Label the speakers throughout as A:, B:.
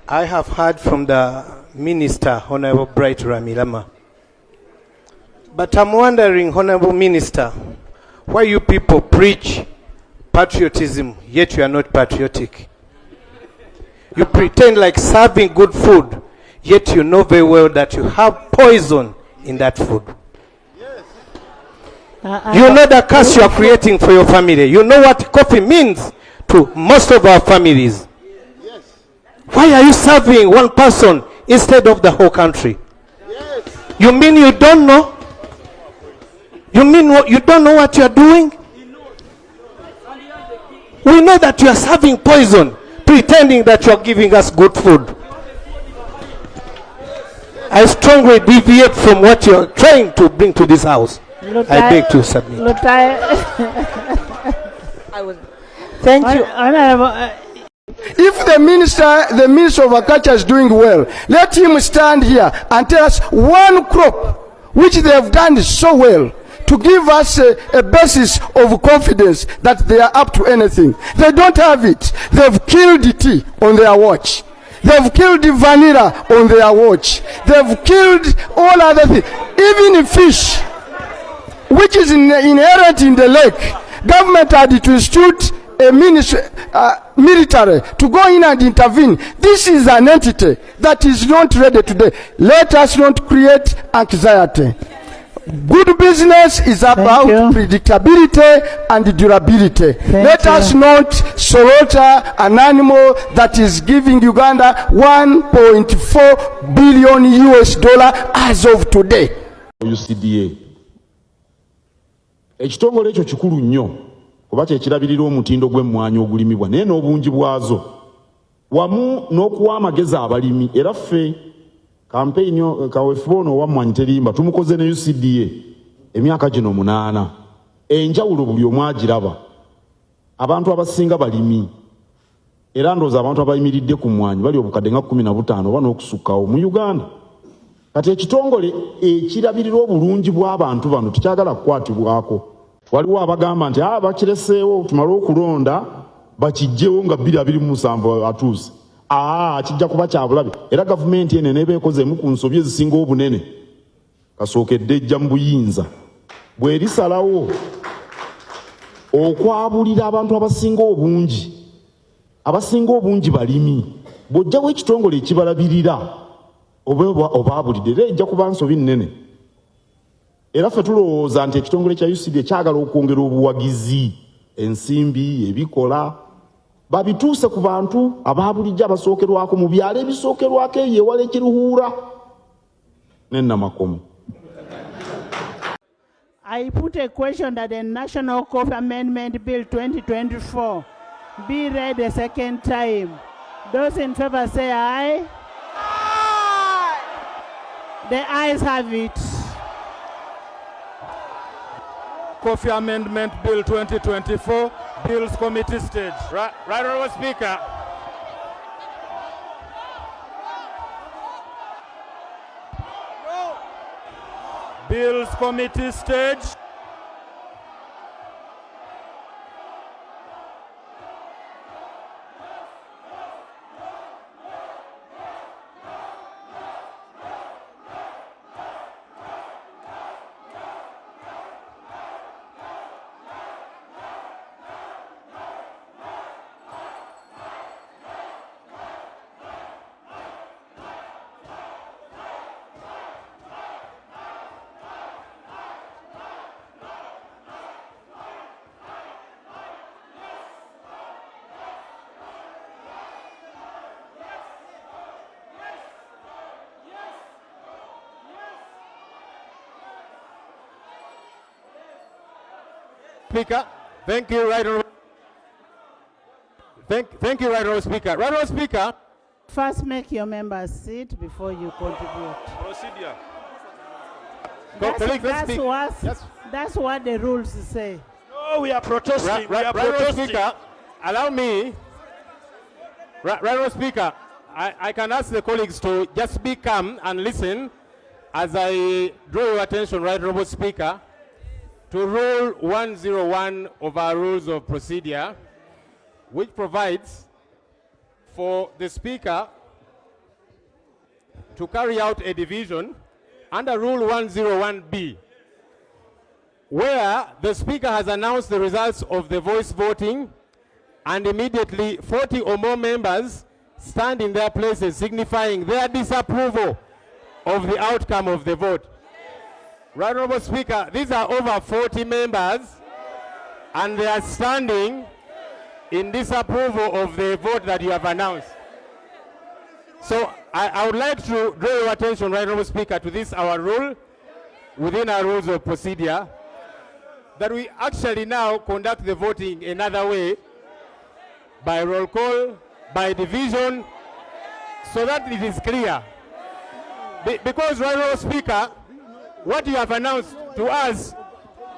A: I have heard from the Minister, Honorable Bright Ramilama. But I'm wondering, Honorable Minister, why you people preach patriotism, yet you are not patriotic. You pretend like serving good food, yet you know very well that you have poison in that food. Yes. You know the curse you are creating for your family. You know what coffee means to most of our families. Yes. Why are you serving one person instead of the whole country? Yes. You mean you don't know? You mean you don't know what you are doing? We know that you are serving poison, pretending that you are giving us good food. I strongly deviate from what you are trying to bring to this house.
B: Lutaya,
A: I beg to submit.
B: Lutaya. Thank you.
C: If the Minister of Agriculture is doing well, let him stand here and tell us one crop which they have done so well, to give us a basis of confidence that they are up to anything. They don't have it. They've killed the tea on their watch. They've killed the vanilla on their watch. They've killed all other things. Even fish, which is inherent in the lake. Government had to institute a military to go in and intervene. This is an entity that is not ready today. Let us not create anxiety. Good business is about predictability and durability. Let us not slaughter an animal that is giving Uganda $1.4 billion as of today.
D: UCDA. Ekitongole ekyo kikulu nnyo kuba kyekirabirira omutindo gw'emmwanyi ogulimibwa naye n'obungi bwazo wamu n'okuwa amagezi abalimi era ffe campaign kaweefube ono owa Mwanyi terimba tumukoze ne UCDA emyaka gino 8 enjawulo buli omu agiraba abantu abasinga balimi era ndowooza abantu abayimiridde ku Mwanyi bali obukadde nga 15 oba n'okusukkawo mu Uganda kati ekitongole ekirabirira obulungi bw'abantu bano tukyagala kukwatibwako waliwo abagamba nti bakireseewo tumale okulonda bakijjewo nga 2027 atuuse kijja kuba kyabulabe era gavumenti ene neeba ekozeemu ku nsobi ezisinga obunene kasookedde ejja mu buyinza bw'erisalawo okwabulira abantu abasinga obungi balimi bw'ojjawo ekitongole ekibalabirira obaabulidde era ejja kuba nsobi nnene era ffe tulowooza nti ekitongole kya UCD kyagala okwongera obuwagizi ensimbi ebikola babituuse ku bantu abaabulijja abasookerwako mu byalo ebisookerwako eyo ewala ekiruhuura n'ennamakomo.
B: I put a question that the National Coffee Amendment Bill 2024 be read a second time. Those in favor say aye. Aye. The ayes have it.
E: Coffee Amendment Bill 2024, Bills Committee stage. Right, Honourable Speaker. Bills Committee stage. Speaker, thank you, Right Honourable. Thank you, Right Honourable Speaker. Right Honourable Speaker.
B: First, make your members sit before you contribute.
E: Procedure.
B: That's what the rules say.
E: No, we are protesting. Right Honourable Speaker, allow me. Right Honourable Speaker, I can ask the colleagues to just be calm and listen as I draw your attention, Right Honourable Speaker, to Rule 101 of our Rules of Procedure, which provides for the Speaker to carry out a division under Rule 101B, where the Speaker has announced the results of the voice voting and immediately 40 or more members stand in their places signifying their disapproval of the outcome of the vote. Right, Honorable Speaker, these are over 40 members and they are standing in disapproval of the vote that you have announced. So I would like to draw your attention, Right Honorable Speaker, to this our rule within our rules of procedure, that we actually now conduct the voting another way, by roll call, by division, so that it is clear. Because, Right Honorable Speaker, what you have announced to us,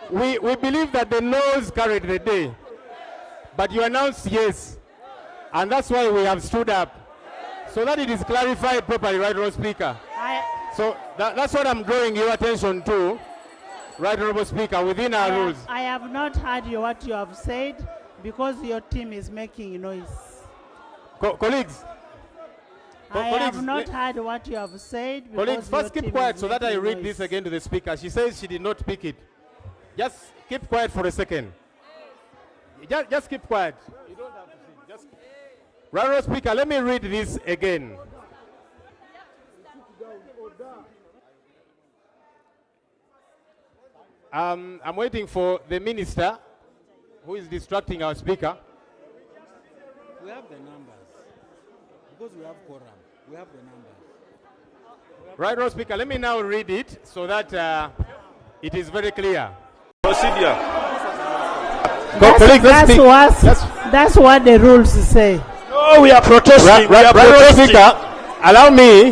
E: we believe that the noes carried the day. But you announced yes. And that's why we have stood up, so that it is clarified properly, Right Honorable Speaker. So that's what I'm drawing your attention to, Right Honorable Speaker, within our rules.
B: I have not heard what you have said because your team is making noise.
E: Colleagues.
B: I have not heard what you have said.
E: Colleagues, first keep quiet so that I read this again to the Speaker. She says she did not pick it. Just keep quiet for a second. Just keep quiet. You don't have to see. Just... Right Honorable Speaker, let me read this again. I'm waiting for the Minister who is distracting our Speaker.
F: We have the numbers. Because we have quorum. We have the numbers.
E: Right, Honorable Speaker, let me now read it so that it is very clear.
G: Procedure.
B: That's what the rules say.
G: No, we are protesting.
E: Right, Honorable Speaker, allow me.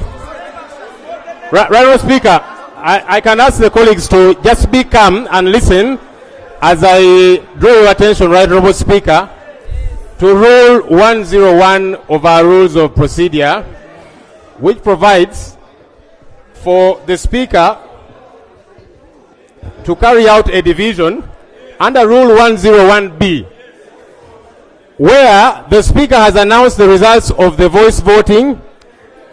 E: Right, Honorable Speaker, I can ask the colleagues to just be calm and listen as I draw your attention, Right Honorable Speaker, to Rule 101 of our Rules of Procedure, which provides for the Speaker to carry out a division under Rule 101B, where the Speaker has announced the results of the voice voting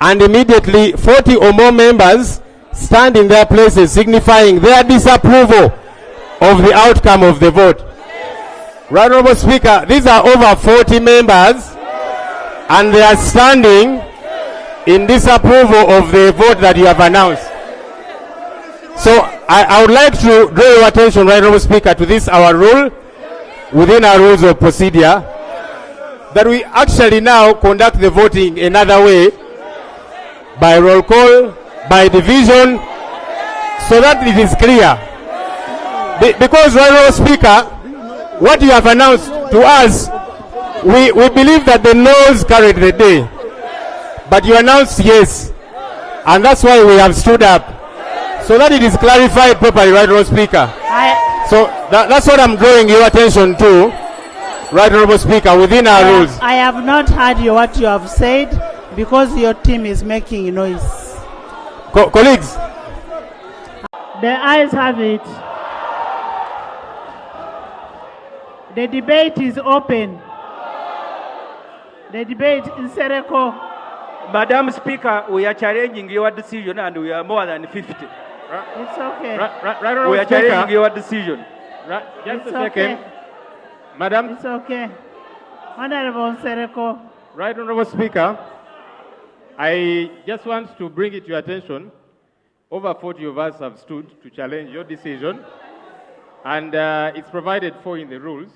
E: and immediately 40 or more members stand in their places signifying their disapproval of the outcome of the vote. Right Honorable Speaker, these are over 40 members and they are standing in disapproval of the vote that you have announced. So I would like to draw your attention, Right Honorable Speaker, to this our rule within our rules of procedure, that we actually now conduct the voting another way, by roll call, by division, so that it is clear. Because, Right Honorable Speaker, what you have announced to us, we believe that the noes carried the day. But you announced yes. And that's why we have stood up, so that it is clarified properly, Right Honorable Speaker. So that's what I'm drawing your attention to, Right Honorable Speaker, within our rules.
B: I have not heard what you have said because your team is making noise.
E: Colleagues.
B: The ayes have it. The debate is open. The debate in Sereko.
G: Madam Speaker, we are challenging your decision and we are more than 50.
B: It's okay.
E: Right,
G: we are challenging your decision.
E: Right, just
B: It's
E: a second.
B: okay.
E: Madam.
B: It's okay. Honorable Sereko.
E: Right, Honorable Speaker, I just want to bring it to your attention. Over 40 of us have stood to challenge your decision, and it's provided for in the rules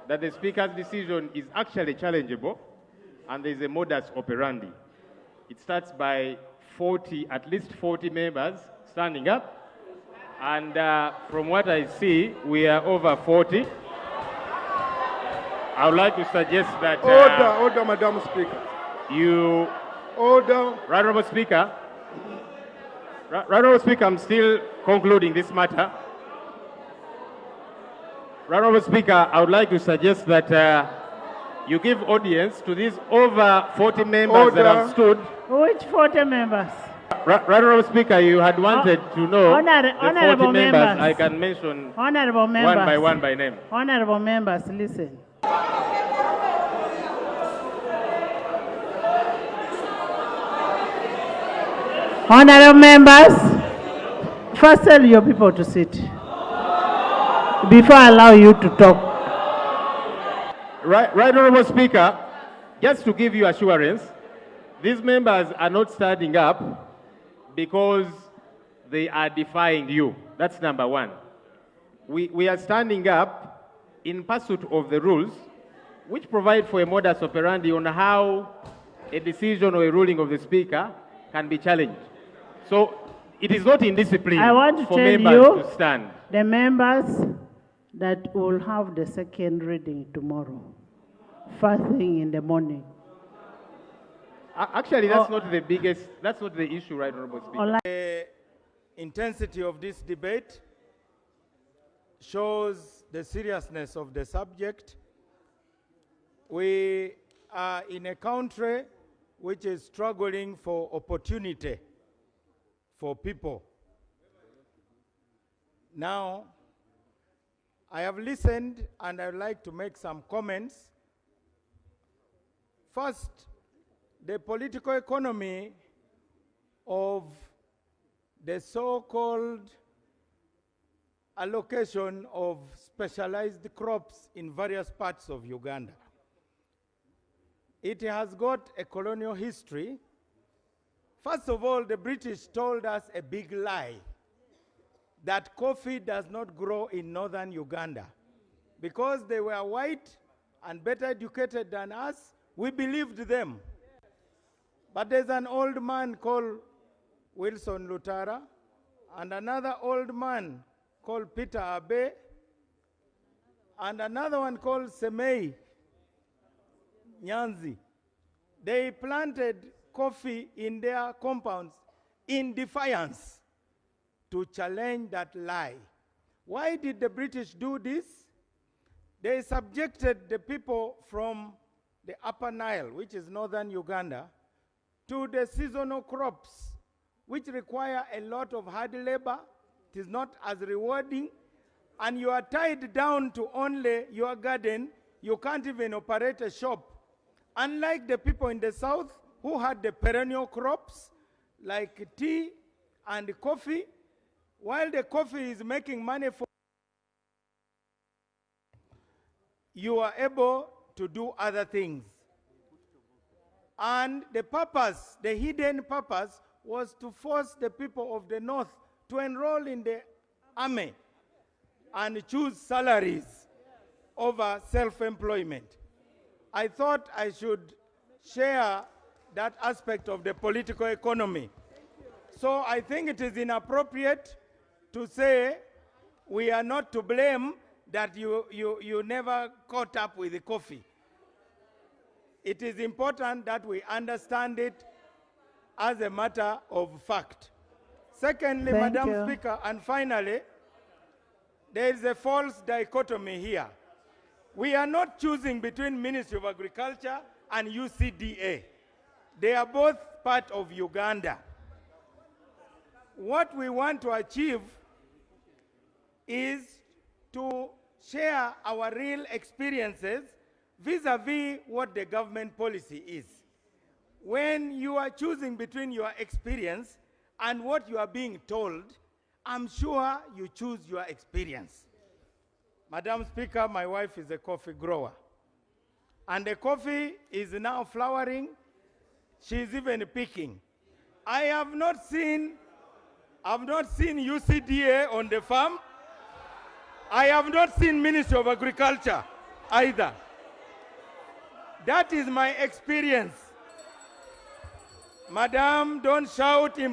E: that the Speaker's decision is actually challengeable, and there is a modus operandi. It starts by at least 40 members standing up, and from what I see, we are over 40. I would like to suggest that...
C: Order, Madam Speaker. Order.
E: Right Honorable Speaker. Right Honorable Speaker, I'm still concluding this matter. Right Honorable Speaker, I would like to suggest that you give audience to these over 40 members that have stood.
B: Which 40 members?
E: Right Honorable Speaker, you had wanted to know the 40 members. I can mention
B: honorable members.
E: One by one by name.
B: Honorable members, listen. Honorable members, first tell your people to sit before I allow you to talk.
E: Right, Honorable Speaker, just to give you assurance, these members are not standing up because they are defying you. That's number one. We are standing up in pursuit of the rules which provide for a modus operandi on how a decision or a ruling of the Speaker can be challenged. So it is not indiscipline
B: I want to
E: for
B: tell
E: members
B: you,
E: to stand.
B: the members that will have the second reading tomorrow, first thing in the morning.
E: Actually, that's not the biggest, that's not the issue, right, Honorable Speaker.
A: The intensity of this debate shows the seriousness of the subject. We are in a country which is struggling for opportunity for people. Now, I have listened and I would like to make some comments. First, the political economy of the so-called allocation of specialized crops in various parts of Uganda. It has got a colonial history. First of all, the British told us a big lie, that coffee does not grow in northern Uganda. Because they were white and better educated than us, we believed them. But there's an old man called Wilson Lutaya and another old man called Peter Abe and another one called Semei Nyanzi. They planted coffee in their compounds in defiance to challenge that lie. Why did the British do this? They subjected the people from the Upper Nile, which is northern Uganda, to the seasonal crops, which require a lot of hard labor. It is not as rewarding, and you are tied down to only your garden. You can't even operate a shop. Unlike the people in the south who had the perennial crops like tea and coffee, while the coffee is making money for you are able to do other things. And the purpose, the hidden purpose, was to force the people of the north to enroll in the army and choose salaries over self-employment. I thought I should share that aspect of the political economy. So I think it is inappropriate to say we are not to blame that you never caught up with the coffee. It is important that we understand it as a matter of fact. Secondly, Madam Speaker, and finally, there is a false dichotomy here. We are not choosing between Ministry of Agriculture and UCDA. They are both part of Uganda. What we want to achieve is to share our real experiences vis-a-vis what the government policy is. When you are choosing between your experience and what you are being told, I'm sure you choose your experience. Madam Speaker, my wife is a coffee grower. And the coffee is now flowering. She's even picking. I have not seen UCDA on the farm. I have not seen Ministry of Agriculture either. That is my experience. Madam, don't shout in